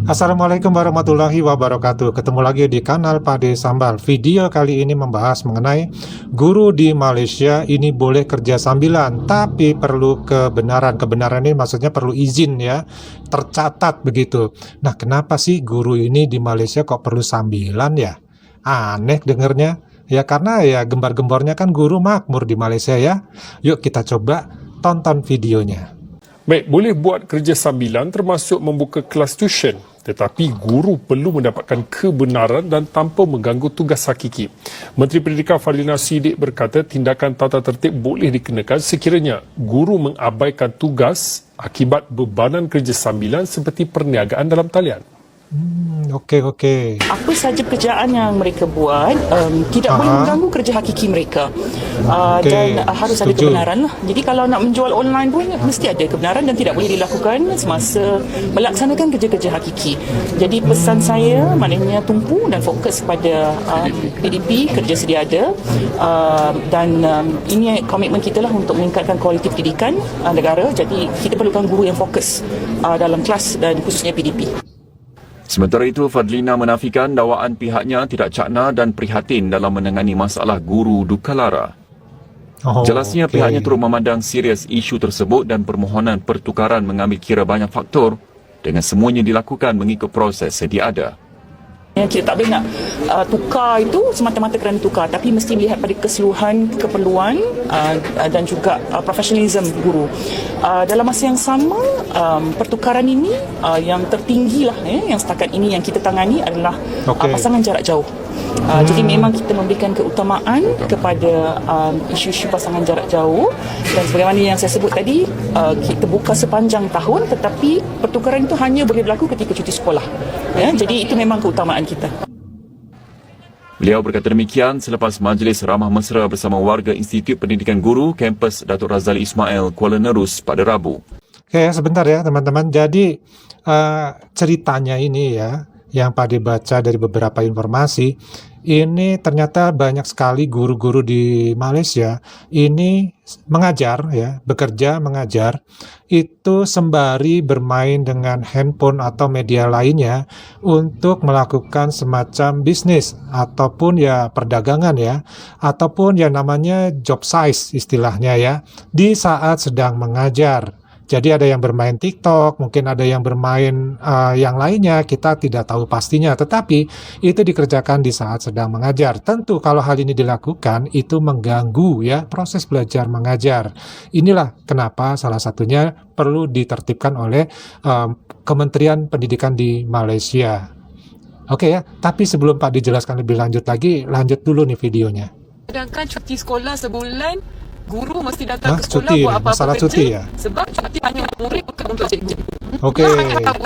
Assalamualaikum warahmatullahi wabarakatuh. Ketemu lagi di kanal Pade Sambal. Video kali ini membahas mengenai guru di Malaysia ini boleh kerja sambilan, tapi perlu kebenaran. Kebenaran ini maksudnya perlu izin ya, tercatat begitu. Nah, kenapa sih guru ini di Malaysia kok perlu sambilan ya? Aneh dengernya. Ya karena ya gembar-gembornya kan guru makmur di Malaysia ya. Yuk kita coba tonton videonya. Baik, boleh buat kerja sambilan termasuk membuka kelas tuition. Tetapi guru perlu mendapatkan kebenaran dan tanpa mengganggu tugas hakiki. Menteri Pendidikan Fadlina Siddiq berkata tindakan tata tertib boleh dikenakan sekiranya guru mengabaikan tugas akibat bebanan kerja sambilan seperti perniagaan dalam talian. Okey. Apa saja pekerjaan yang mereka buat tidak boleh mengganggu kerja hakiki mereka. Dan harus ada kebenaran lah. Jadi kalau nak menjual online pun mesti ada kebenaran dan tidak boleh dilakukan semasa melaksanakan kerja-kerja hakiki. Jadi pesan saya maknanya tumpu dan fokus pada PDP, kerja sedia ada, dan ini komitmen kita lah untuk meningkatkan kualiti pendidikan negara. Jadi kita perlukan guru yang fokus dalam kelas dan khususnya PDP. Sementara itu, Fadlina menafikan dakwaan pihaknya tidak cakna dan prihatin dalam menangani masalah guru duka lara. Jelasnya pihaknya turut memandang serius isu tersebut dan permohonan pertukaran mengambil kira banyak faktor dengan semuanya dilakukan mengikut proses sedia ada. Kita tak boleh nak tukar itu semata-mata kerana tukar, tapi mesti melihat pada keseluruhan keperluan dan juga profesionalisme guru. Dalam masa yang sama, pertukaran ini yang tertinggi lah yang setakat ini yang kita tangani adalah pasangan jarak jauh. Jadi memang kita memberikan keutamaan kepada isu-isu pasangan jarak jauh, dan sebagaimana yang saya sebut tadi, kita buka sepanjang tahun, tetapi pertukaran itu hanya boleh berlaku ketika cuti sekolah. Jadi itu memang keutamaan kita. Beliau berkata demikian selepas majlis ramah mesra bersama warga Institut Pendidikan Guru kampus Datuk Razali Ismail Kuala Nerus pada Rabu. Oke, sebentar ya teman-teman. Jadi ceritanya ini ya, yang Pade baca dari beberapa informasi, ini ternyata banyak sekali guru-guru di Malaysia ini mengajar ya, bekerja mengajar itu sembari bermain dengan handphone atau media lainnya untuk melakukan semacam bisnis ataupun ya perdagangan ya, ataupun ya namanya job size istilahnya ya, di saat sedang mengajar. Jadi ada yang bermain TikTok, mungkin ada yang bermain yang lainnya, kita tidak tahu pastinya. Tetapi itu dikerjakan di saat sedang mengajar. Tentu kalau hal ini dilakukan, itu mengganggu ya proses belajar mengajar. Inilah kenapa salah satunya perlu ditertibkan oleh Kementerian Pendidikan di Malaysia. Oke ya, tapi sebelum Pak dijelaskan lebih lanjut lagi, lanjut dulu nih videonya. Sedangkan cuti sekolah sebulan, guru mesti datang ke sekolah cuti, buat apa-apa masalah kerja, cuti ya? sebab cuti hanya murid bukan untuk cikgu. Okey.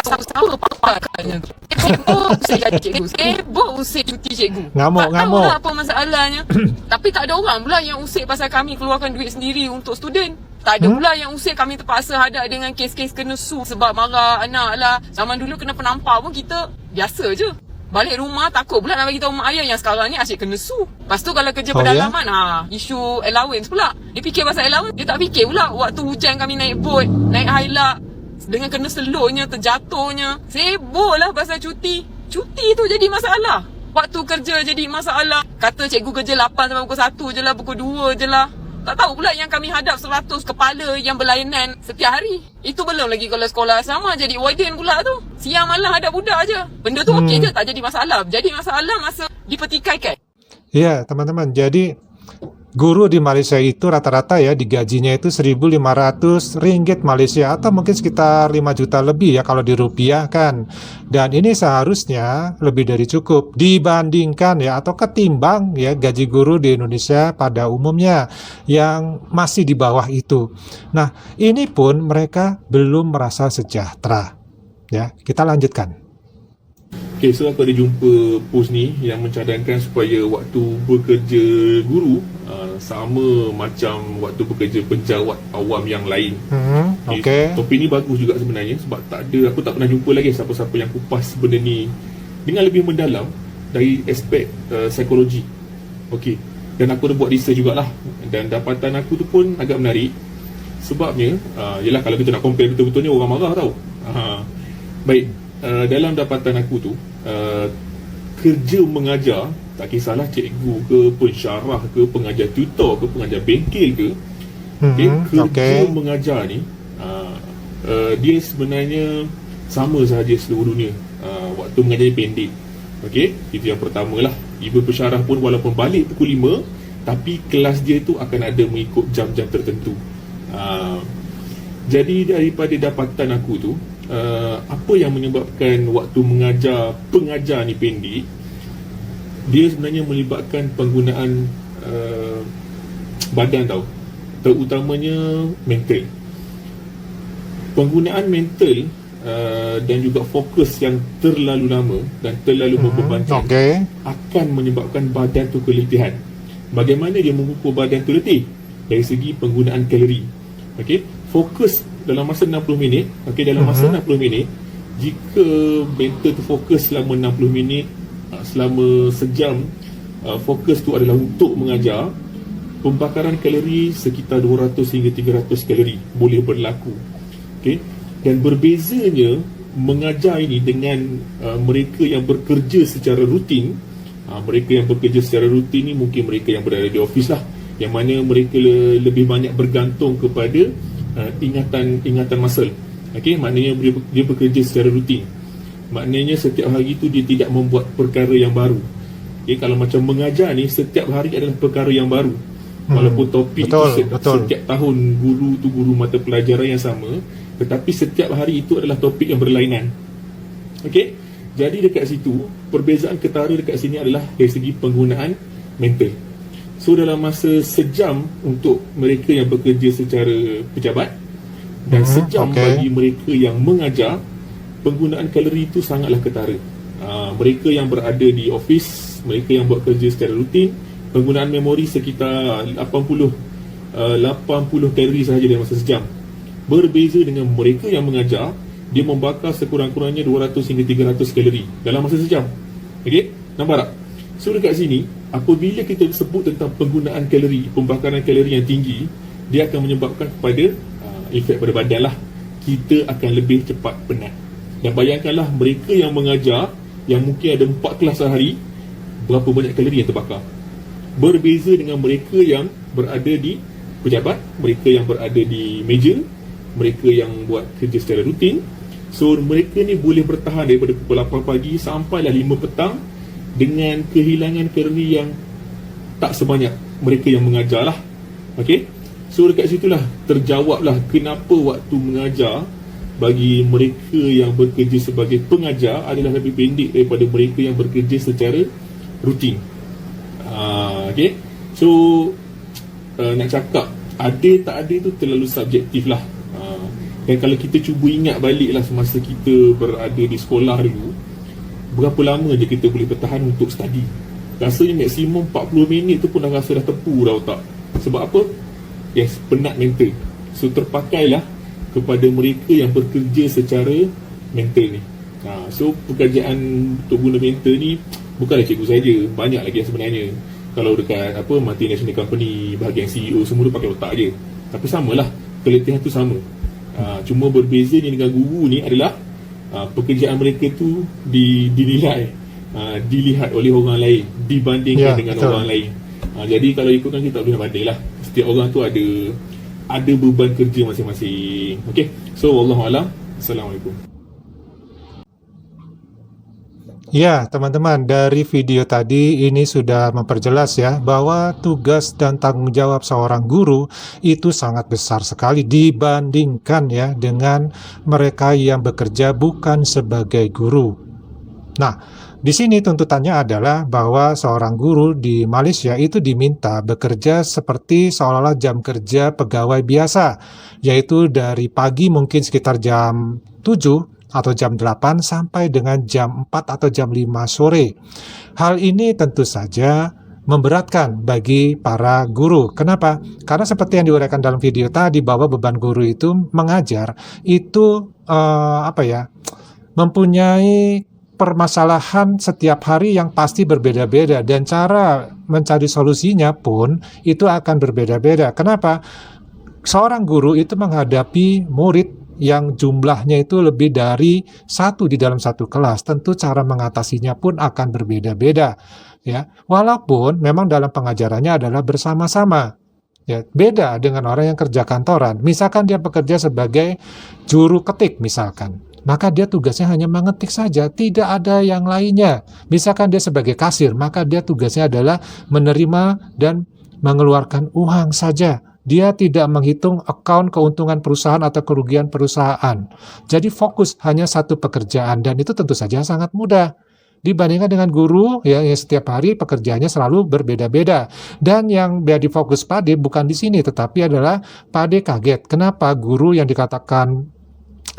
Sama pakainya. Sibuk usik jadi cikgu. Sibuk usik cuti cikgu. Ngamuk. Tak tahu lah apa masalahnya. Tapi tak ada orang pula yang usik pasal kami keluarkan duit sendiri untuk student. Tak ada pula yang usik kami terpaksa hadap dengan kes-kes kena su sebab marah anak lah. Zaman dulu kena penampar pun kita biasa je. Balik rumah takut pula nak bagi tahu mak ayah yang sekarang ni asyik kena su. Lepas tu kalau kerja pedalaman, isu allowance pula. Dia fikir pasal allowance, dia tak fikir pula waktu hujan kami naik boat, naik hailak, dengan kena selurnya, terjatuhnya. Sibuk lah pasal cuti. Cuti tu jadi masalah. Waktu kerja jadi masalah. Kata cikgu kerja 8 sampai pukul 1 je lah, pukul 2 je lah. Tak tahu pula yang kami hadap 100 kepala yang berlainan setiap hari. Itu belum lagi kalau sekolah sama jadi warden pula tu. Siang malam hadap budak je. Benda tu okey je, tak jadi masalah. Jadi masalah masa dipertikaikan. Ya, teman-teman. Jadi guru di Malaysia itu rata-rata ya digajinya itu RM1.500 Malaysia atau mungkin sekitar 5 juta lebih ya kalau dirupiahkan. Dan ini seharusnya lebih dari cukup dibandingkan ya atau ketimbang ya gaji guru di Indonesia pada umumnya yang masih di bawah itu. Nah, ini pun mereka belum merasa sejahtera. Ya, kita lanjutkan. Okay, so aku ada jumpa post ni yang mencadangkan supaya waktu bekerja guru sama macam waktu bekerja penjawat awam yang lain. Okay. Topik ni bagus juga sebenarnya sebab aku tak pernah jumpa lagi siapa-siapa yang kupas benda ni dengan lebih mendalam dari aspek psikologi. Okay. Dan aku ada buat research jugalah, dan dapatan aku tu pun agak menarik. Sebabnya, yelah kalau kita nak compare betul-betulnya orang marah tau. Baik, dalam dapatan aku tu, kerja mengajar, tak kisahlah cikgu ke, pensyarah ke, pengajar tutor ke, pengajar bengkel ke, kerja mengajar ni dia sebenarnya sama sahaja seluruh dunia. Waktu mengajar ni pendek. Okey, itu yang pertama lah. Ibu pensyarah pun walaupun balik pukul 5, tapi kelas dia tu akan ada mengikut jam-jam tertentu. Jadi daripada dapatan aku tu, apa yang menyebabkan waktu pengajar ni pendek, dia sebenarnya melibatkan penggunaan badan tau, terutamanya mental. Penggunaan mental dan juga fokus yang terlalu lama dan terlalu membebankan akan menyebabkan badan tu keletihan. Bagaimana dia mengukur badan tu letih? Dari segi penggunaan kalori. Okey, fokus dalam masa 60 minit. Okey, dalam masa 60 minit, jika mental tu fokus selama 60 minit, selama sejam, fokus tu adalah untuk mengajar, pembakaran kalori sekitar 200 hingga 300 kalori boleh berlaku. Okey, dan berbezanya mengajar ini dengan mereka yang bekerja secara rutin. Mereka yang bekerja secara rutin ni mungkin mereka yang berada di office lah, yang mana mereka lebih banyak bergantung kepada ingatan muscle. Okey, maknanya dia bekerja secara rutin. Maknanya setiap hari tu dia tidak membuat perkara yang baru. Okey, kalau macam mengajar ni, setiap hari adalah perkara yang baru. Walaupun topik setiap tahun guru mata pelajaran yang sama, tetapi setiap hari itu adalah topik yang berlainan. Okey, jadi dekat situ perbezaan ketara dekat sini adalah dari segi penggunaan mental. So dalam masa sejam untuk mereka yang bekerja secara pejabat dan sejam bagi mereka yang mengajar, penggunaan kalori itu sangatlah ketara. Mereka yang berada di office, mereka yang buat kerja secara rutin, penggunaan memori sekitar 80 kalori sahaja dalam masa sejam. Berbeza dengan mereka yang mengajar, dia membakar sekurang-kurangnya 200 hingga 300 kalori dalam masa sejam. Okey, nampak tak? So dekat sini, apabila kita sebut tentang penggunaan kalori, pembakaran kalori yang tinggi, dia akan menyebabkan kepada efek pada badan lah. Kita akan lebih cepat penat. Dan bayangkanlah mereka yang mengajar, yang mungkin ada 4 kelas sehari, berapa banyak kalori yang terbakar. Berbeza dengan mereka yang berada di pejabat, mereka yang berada di meja, mereka yang buat kerja secara rutin. So mereka ni boleh bertahan daripada pukul 8 pagi sampailah 5 petang dengan kehilangan kalori yang tak sebanyak mereka yang mengajar lah. Okay, so dekat situlah terjawablah kenapa waktu mengajar bagi mereka yang bekerja sebagai pengajar adalah lebih pendek daripada mereka yang bekerja secara rutin. Okay, so nak cakap ada tak ada tu terlalu subjektif lah. Dan kalau kita cuba ingat balik lah semasa kita berada di sekolah dulu, berapa lama je kita boleh bertahan untuk study? Rasanya maksimum 40 minit tu pun dah rasa dah tepu dah otak. Sebab apa? Yes, penat mental. So terpakailah kepada mereka yang bekerja secara mental ni. So pekerjaan untuk guna mental ni bukanlah cikgu saja, banyak lagi yang sebenarnya. Kalau dekat multinational company, bahagian CEO semua tu pakai otak je. Tapi samalah, keletihan tu sama. Cuma berbezanya dengan guru ni adalah pekerjaan mereka tu dilihat oleh orang lain dibandingkan dengan orang lain. Jadi kalau ikutkan kita tak boleh banding lah. Setiap orang tu ada beban kerja masing-masing. Okay, so wallahualam. Assalamualaikum. Ya, teman-teman, dari video tadi ini sudah memperjelas ya bahwa tugas dan tanggung jawab seorang guru itu sangat besar sekali dibandingkan ya dengan mereka yang bekerja bukan sebagai guru. Nah, di sini tuntutannya adalah bahwa seorang guru di Malaysia itu diminta bekerja seperti seolah-olah jam kerja pegawai biasa, yaitu dari pagi mungkin sekitar jam 7 atau jam 8 sampai dengan jam 4 atau jam 5 sore. Hal ini tentu saja memberatkan bagi para guru. Kenapa? Karena seperti yang diuraikan dalam video tadi bahwa beban guru itu mengajar itu mempunyai permasalahan setiap hari yang pasti berbeda-beda dan cara mencari solusinya pun itu akan berbeda-beda. Kenapa? Seorang guru itu menghadapi murid yang jumlahnya itu lebih dari satu di dalam satu kelas, tentu cara mengatasinya pun akan berbeda-beda. Ya, walaupun memang dalam pengajarannya adalah bersama-sama. Ya, beda dengan orang yang kerja kantoran. Misalkan dia bekerja sebagai juru ketik misalkan, maka dia tugasnya hanya mengetik saja, tidak ada yang lainnya. Misalkan dia sebagai kasir, maka dia tugasnya adalah menerima dan mengeluarkan uang saja. Dia tidak menghitung account keuntungan perusahaan atau kerugian perusahaan. Jadi fokus hanya satu pekerjaan, dan itu tentu saja sangat mudah dibandingkan dengan guru ya, yang setiap hari pekerjaannya selalu berbeda-beda. Dan yang menjadi fokus Pade bukan di sini, tetapi adalah Pade kaget kenapa guru yang dikatakan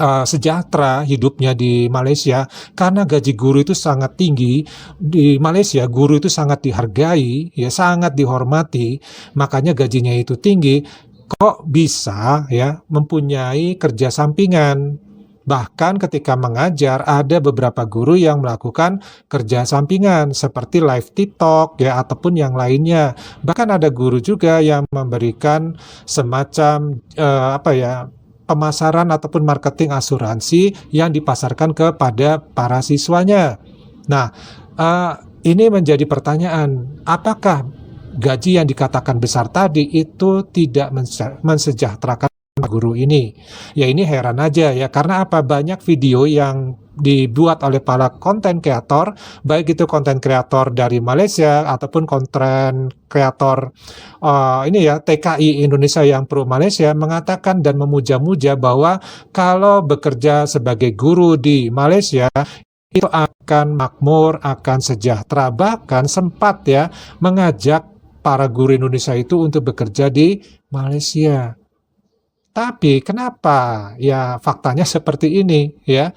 sejahtera hidupnya di Malaysia, karena gaji guru itu sangat tinggi di Malaysia. Guru itu sangat dihargai, ya, sangat dihormati, makanya gajinya itu tinggi. Kok bisa ya mempunyai kerja sampingan? Bahkan ketika mengajar ada beberapa guru yang melakukan kerja sampingan seperti live TikTok ya, ataupun yang lainnya. Bahkan ada guru juga yang memberikan semacam pemasaran ataupun marketing asuransi yang dipasarkan kepada para siswanya. Nah, ini menjadi pertanyaan, apakah gaji yang dikatakan besar tadi itu tidak mensejahterakan guru ini? Ya, ini heran aja ya, karena apa? Banyak video yang dibuat oleh para konten kreator, baik itu konten kreator dari Malaysia ataupun konten kreator TKI Indonesia yang pro Malaysia, mengatakan dan memuja-muja bahwa kalau bekerja sebagai guru di Malaysia itu akan makmur, akan sejahtera, bahkan sempat ya mengajak para guru Indonesia itu untuk bekerja di Malaysia. Tapi kenapa ya faktanya seperti ini ya,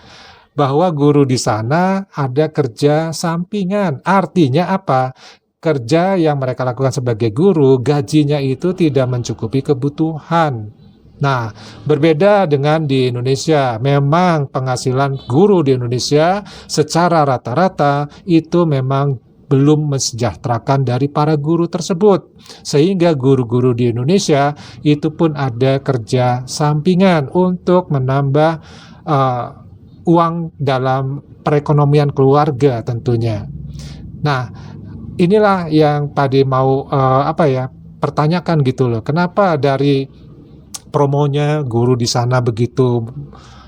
bahwa guru di sana ada kerja sampingan. Artinya apa? Kerja yang mereka lakukan sebagai guru, gajinya itu tidak mencukupi kebutuhan. Nah, berbeda dengan di Indonesia. Memang penghasilan guru di Indonesia secara rata-rata itu memang belum mensejahterakan dari para guru tersebut. Sehingga guru-guru di Indonesia itu pun ada kerja sampingan untuk menambah uang dalam perekonomian keluarga tentunya. Nah, inilah yang Pade mau pertanyakan gitu loh. Kenapa dari promonya guru di sana begitu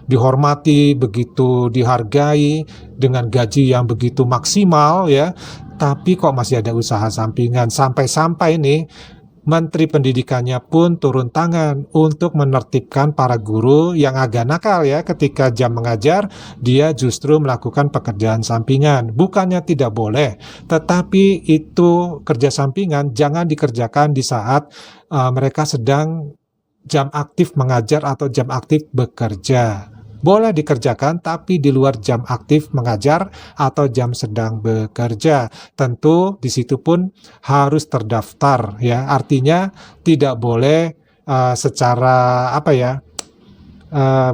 dihormati, begitu dihargai dengan gaji yang begitu maksimal ya, tapi kok masih ada usaha sampingan. Sampai-sampai nih Menteri Pendidikannya pun turun tangan untuk menertibkan para guru yang agak nakal ya, ketika jam mengajar dia justru melakukan pekerjaan sampingan. Bukannya tidak boleh, tetapi itu kerja sampingan jangan dikerjakan di saat mereka sedang jam aktif mengajar atau jam aktif bekerja. Boleh dikerjakan tapi di luar jam aktif mengajar atau jam sedang bekerja. Tentu di situ pun harus terdaftar ya. Artinya tidak boleh secara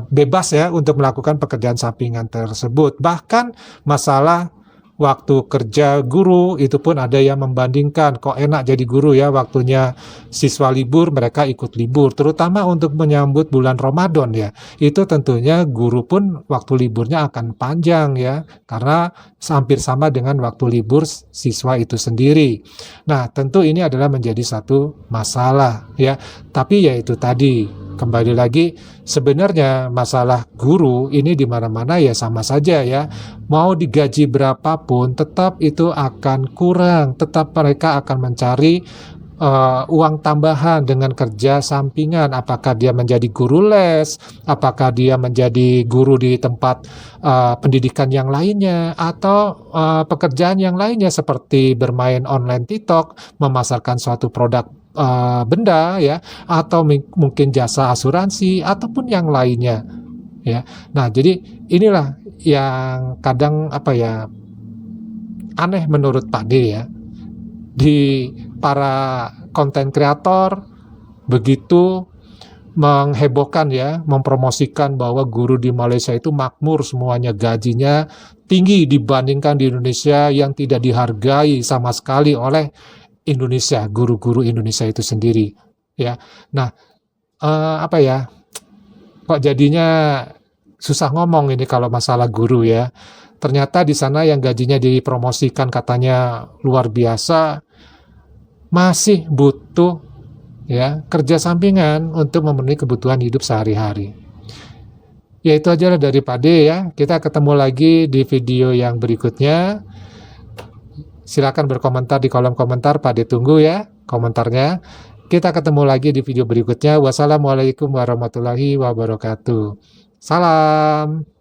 bebas ya untuk melakukan pekerjaan sampingan tersebut. Bahkan masalah waktu kerja guru itu pun ada yang membandingkan, kok enak jadi guru ya, waktunya siswa libur mereka ikut libur, terutama untuk menyambut bulan Ramadan ya. Itu tentunya guru pun waktu liburnya akan panjang ya, karena hampir sama dengan waktu libur siswa itu sendiri. Nah, tentu ini adalah menjadi satu masalah ya. Tapi ya itu tadi, kembali lagi, sebenarnya masalah guru ini di mana-mana ya sama saja ya. Mau digaji berapapun tetap itu akan kurang, tetap mereka akan mencari uang tambahan dengan kerja sampingan. Apakah dia menjadi guru les, apakah dia menjadi guru di tempat pendidikan yang lainnya, atau pekerjaan yang lainnya seperti bermain online TikTok, memasarkan suatu produk benda ya, atau mungkin jasa asuransi ataupun yang lainnya ya. Nah, jadi inilah yang kadang aneh menurut Pak D ya, di para konten kreator begitu menghebohkan ya, mempromosikan bahwa guru di Malaysia itu makmur, semuanya gajinya tinggi dibandingkan di Indonesia yang tidak dihargai sama sekali oleh Indonesia, guru-guru Indonesia itu sendiri ya. Nah, kok jadinya susah ngomong ini kalau masalah guru ya. Ternyata di sana yang gajinya dipromosikan katanya luar biasa, masih butuh ya kerja sampingan untuk memenuhi kebutuhan hidup sehari-hari. Ya itu aja lah dari Pak D ya. Kita ketemu lagi di video yang berikutnya. Silakan berkomentar di kolom komentar, Pak D tunggu ya komentarnya. Kita ketemu lagi di video berikutnya. Wassalamualaikum warahmatullahi wabarakatuh. Salam.